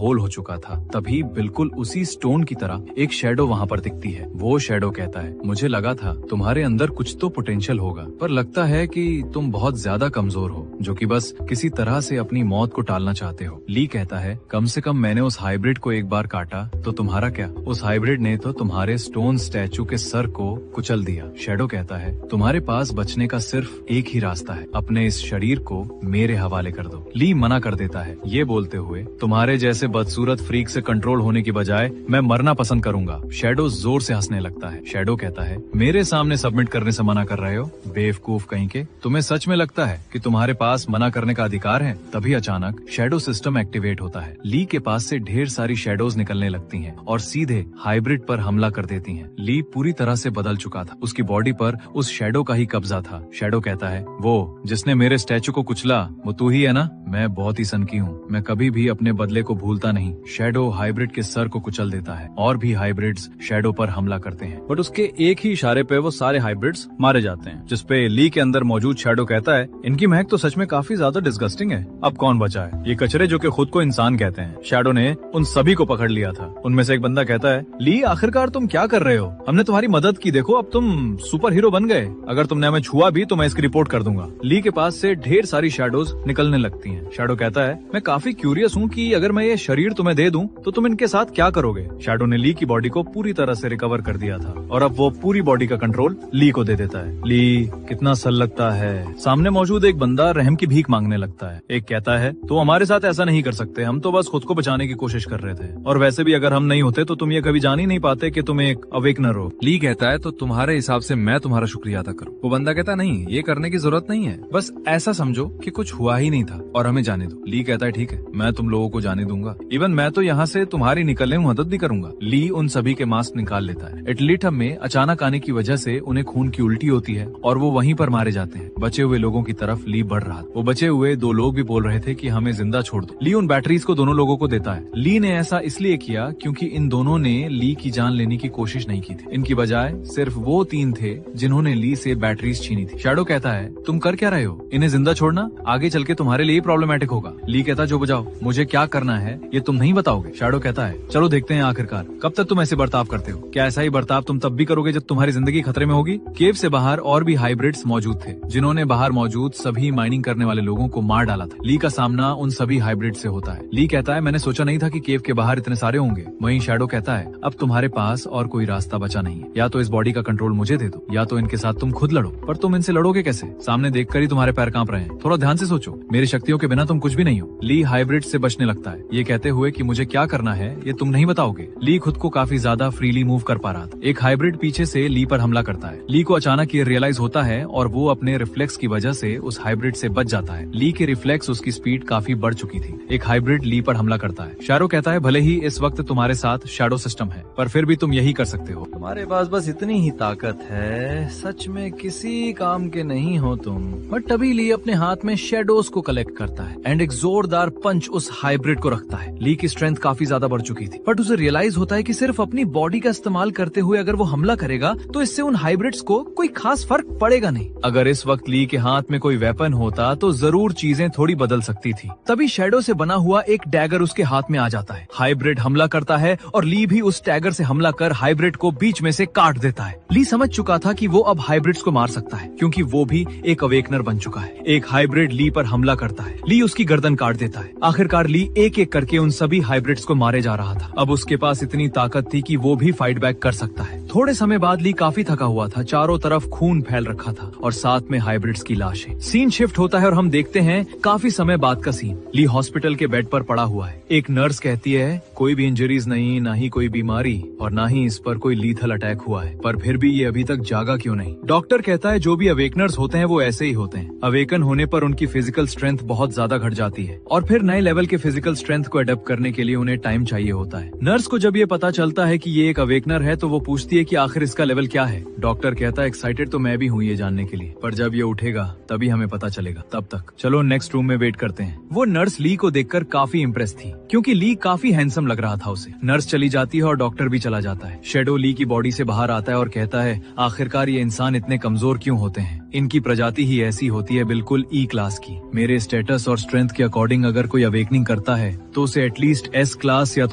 Whole हो चुका था। तभी बिल्कुल उसी स्टोन की तरह एक शैडो वहाँ पर दिखती है। वो शैडो कहता है, मुझे लगा था तुम्हारे अंदर कुछ तो पोटेंशियल होगा, पर लगता है कि तुम बहुत ज्यादा कमजोर हो, जो कि बस किसी तरह से अपनी मौत को टालना चाहते हो। ली कहता है, कम से कम मैंने उस हाइब्रिड को एक बार काटा तो तुम्हारा क्या, उस हाइब्रिड ने तो तुम्हारे स्टोन स्टैचू के सर को कुचल दिया। शैडो कहता है, तुम्हारे पास बचने का सिर्फ एक ही रास्ता है, अपने इस शरीर को मेरे हवाले कर दो। ली मना कर देता है, ये बोलते हुए, तुम्हारे जैसे बदसूरत फ्रीक से कंट्रोल होने की बजाय मैं मरना पसंद करूंगा। शैडो जोर से हंसने लगता है। शैडो कहता है, मेरे सामने सबमिट करने से मना कर रहे हो, बेवकूफ कहीं के। तुम्हें सच में लगता है कि तुम्हारे पास मना करने का अधिकार है? तभी अचानक शैडो सिस्टम एक्टिवेट होता है। ली के पास से ढेर सारी शैडोज निकलने लगती हैं और सीधे हाइब्रिड पर हमला कर देती हैं। ली पूरी तरह से बदल चुका था, उसकी बॉडी पर उस शैडो का ही कब्जा था। शैडो कहता है, वो जिसने मेरे स्टैचू को कुचला वो तू ही है ना? मैं बहुत ही सनकी हूँ, मैं कभी भी अपने बदले को भूलता नहीं। शैडो हाइब्रिड के सर को कुचल देता है और भी हाइब्रिड्स शैडो पर हमला करते हैं, बट उसके एक ही इशारे पे वो सारे हाइब्रिड्स मारे जाते हैं। जिसपे ली के अंदर मौजूद शैडो कहता है, इनकी महक तो सच में काफी ज्यादा डिस्गस्टिंग है, अब कौन बचा है? ये कचरे जो कि खुद को इंसान कहते हैं। शैडो ने उन सभी को पकड़ लिया था। उनमें से एक बंदा कहता है, ली आखिरकार तुम क्या कर रहे हो? हमने तुम्हारी मदद की, देखो अब तुम सुपर हीरो बन गए। अगर तुमने हमें छुआ भी तो मैं इसकी रिपोर्ट कर दूंगा। ली के पास से ढेर सारी शैडोज निकलने लगती हैं। शैडो कहता है, मैं काफी क्यूरियस हूँ कि अगर मैं ये शरीर तुम्हें दे दूं तो तुम इनके साथ क्या करोगे? शैडो ने ली की बॉडी को पूरी तरह से रिकवर कर दिया था और अब वो पूरी बॉडी का कंट्रोल ली को दे देता है। ली कितना सल लगता है। सामने मौजूद एक बंदा रहम की भीख मांगने लगता है। एक कहता है, तो हमारे साथ ऐसा नहीं कर सकते, हम तो बस खुद को बचाने की कोशिश कर रहे थे, और वैसे भी अगर हम नहीं होते तो तुम ये कभी जान ही नहीं पाते कि तुम एक अवेकनर हो। ली कहता है, तो तुम्हारे हिसाब से मैं तुम्हारा शुक्रिया अदा करूं? वो बंदा कहता है, नहीं, ये करने की जरूरत नहीं है, बस ऐसा समझो कि कुछ हुआ ही नहीं था और हमें जाने दो। ली कहता है, ठीक है, मैं तुम लोगों को जाने दूंगा, इवन मैं तो यहाँ से तुम्हारी निकलने में मदद भी करूंगा। ली उन सभी के मास्क निकाल लेता है। इटली टब में अचानक आने की वजह से उन्हें खून की उल्टी होती है और वो वहीं पर मारे जाते हैं। बचे हुए लोगों की तरफ ली बढ़ रहा था। वो बचे हुए दो लोग भी बोल रहे थे कि हमें जिंदा छोड़ दो। ली उन बैटरीज को दोनों लोगों को देता है। ली ने ऐसा इसलिए किया क्योंकि इन दोनों ने ली की जान लेने की कोशिश नहीं की थी। इनकी बजाय सिर्फ वो तीन थे जिन्होंने ली से बैटरीज छीनी थी। शैडो कहता है, तुम कर क्या रहे हो? इन्हें जिंदा छोड़ना आगे चल के तुम्हारे लिए प्रॉब्लमेटिक होगा। ली कहता, जो बजाओ, मुझे क्या करना है ये तुम नहीं बताओगे। शैडो कहता है, चलो देखते हैं आखिरकार कब तक तुम ऐसे बर्ताव करते हो। क्या ऐसा ही बर्ताव तुम तब भी करोगे जब तुम्हारी जिंदगी खतरे में होगी? केव से बाहर और भी हाइब्रिड्स मौजूद थे जिन्होंने बाहर मौजूद सभी माइनिंग करने वाले लोगों को मार डाला था। ली का सामना उन सभी हाइब्रिड से होता है। ली कहता है, मैंने सोचा नहीं था कि केव के बाहर इतने सारे होंगे। वहीं शैडो कहता है, अब तुम्हारे पास और कोई रास्ता बचा नहीं है, या तो इस बॉडी का कंट्रोल मुझे दे दो या तो इनके साथ तुम खुद लड़ो। पर तुम इनसे लड़ोगे कैसे? सामने देखकर ही तुम्हारे पैर कांप रहे हैं, थोड़ा ध्यान से सोचो, मेरी शक्तियों के बिना तुम कुछ भी नहीं हो। ली हाइब्रिड से बचने लगता है, ये कहते हुए कि मुझे क्या करना है ये तुम नहीं बताओगे। ली खुद को काफी ज्यादा फ्रीली मूव कर पा रहा था। एक हाइब्रिड पीछे से ली पर हमला करता है। ली को अचानक ये रियलाइज होता है और वो अपने रिफ्लेक्स की वजह से उस हाइब्रिड से बच जाता है। ली के रिफ्लेक्स उसकी स्पीड काफी बढ़ चुकी थी। एक हाइब्रिड ली पर हमला करता है। शैडो कहता है, भले ही इस वक्त तुम्हारे साथ शैडो सिस्टम है, पर फिर भी तुम यही कर सकते हो। तुम्हारे पास बस इतनी ही ताकत है, सच में किसी काम के नहीं हो तुम। बट तभी ली अपने हाथ में शैडोज को कलेक्ट करता है एंड एक जोरदार पंच उस हाइब्रिड को रखता है। ली की स्ट्रेंथ काफी ज्यादा बढ़ चुकी थी, बट उसे रियलाइज होता है कि सिर्फ अपनी बॉडी का इस्तेमाल करते हुए अगर वो हमला करेगा तो इससे उन हाइब्रिड्स को कोई खास फर्क पड़ेगा नहीं। अगर इस वक्त ली के हाथ में कोई वेपन होता तो जरूर चीजें थोड़ी बदल सकती थी। तभी शैडो से बना हुआ एक डैगर उसके हाथ में आ जाता है। हाइब्रिड हमला करता है और ली भी उस डैगर से हमला कर हाइब्रिड को बीच में से काट देता है। ली समझ चुका था कि वो अब हाइब्रिड्स को मार सकता है क्योंकि वो भी एक अवेकनर बन चुका है। एक हाइब्रिड ली पर हमला करता है। ली उसकी गर्दन काट देता है। आखिरकार ली एक एक करके उन सभी हाइब्रिड्स को मारे जा रहा था। अब उसके पास इतनी ताकत थी कि वो भी फाइट बैक कर सकता है। थोड़े समय बाद ली काफी थका हुआ था, चारों तरफ खून फैल रखा था और साथ में हाइब्रिड्स की लाशें। सीन शिफ्ट होता है और हम देखते हैं काफी समय बाद का सीन। ली हॉस्पिटल के बेड पर पड़ा हुआ है। एक नर्स कहती है, कोई भी इंजरीज नहीं, ना ही कोई बीमारी और ना ही इस पर कोई लीथल अटैक हुआ है, पर फिर भी ये अभी तक जागा क्यों नहीं? डॉक्टर कहता है, जो भी अवेकनर्स होते हैं वो ऐसे ही होते हैं। अवेकन होने पर उनकी फिजिकल स्ट्रेंथ बहुत ज्यादा घट जाती है और फिर नए लेवल के फिजिकल स्ट्रेंथ को अडेप्ट करने के लिए उन्हें टाइम चाहिए होता है। नर्स को जब ये पता चलता है कि ये एक अवेकनर है तो वो पूछती है है कि आखिर इसका लेवल क्या है। डॉक्टर कहता है एक्साइटेड तो मैं भी हूँ ये जानने के लिए, पर जब ये उठेगा तभी हमें पता चलेगा। तब तक चलो नेक्स्ट रूम में वेट करते हैं। वो नर्स ली को देखकर काफी इम्प्रेस थी, क्योंकि ली काफी हैंडसम लग रहा था उसे। नर्स चली जाती है और डॉक्टर भी चला जाता है। शैडो ली की बॉडी से बाहर आता है और कहता है आखिरकार ये इंसान इतने कमजोर क्यों होते हैं, इनकी प्रजाति ही ऐसी होती है, बिल्कुल ई क्लास की। मेरे स्टेटस और स्ट्रेंथ के अकॉर्डिंग अगर कोई अवेकनिंग करता है तो उसे एटलीस्ट एस क्लास या तो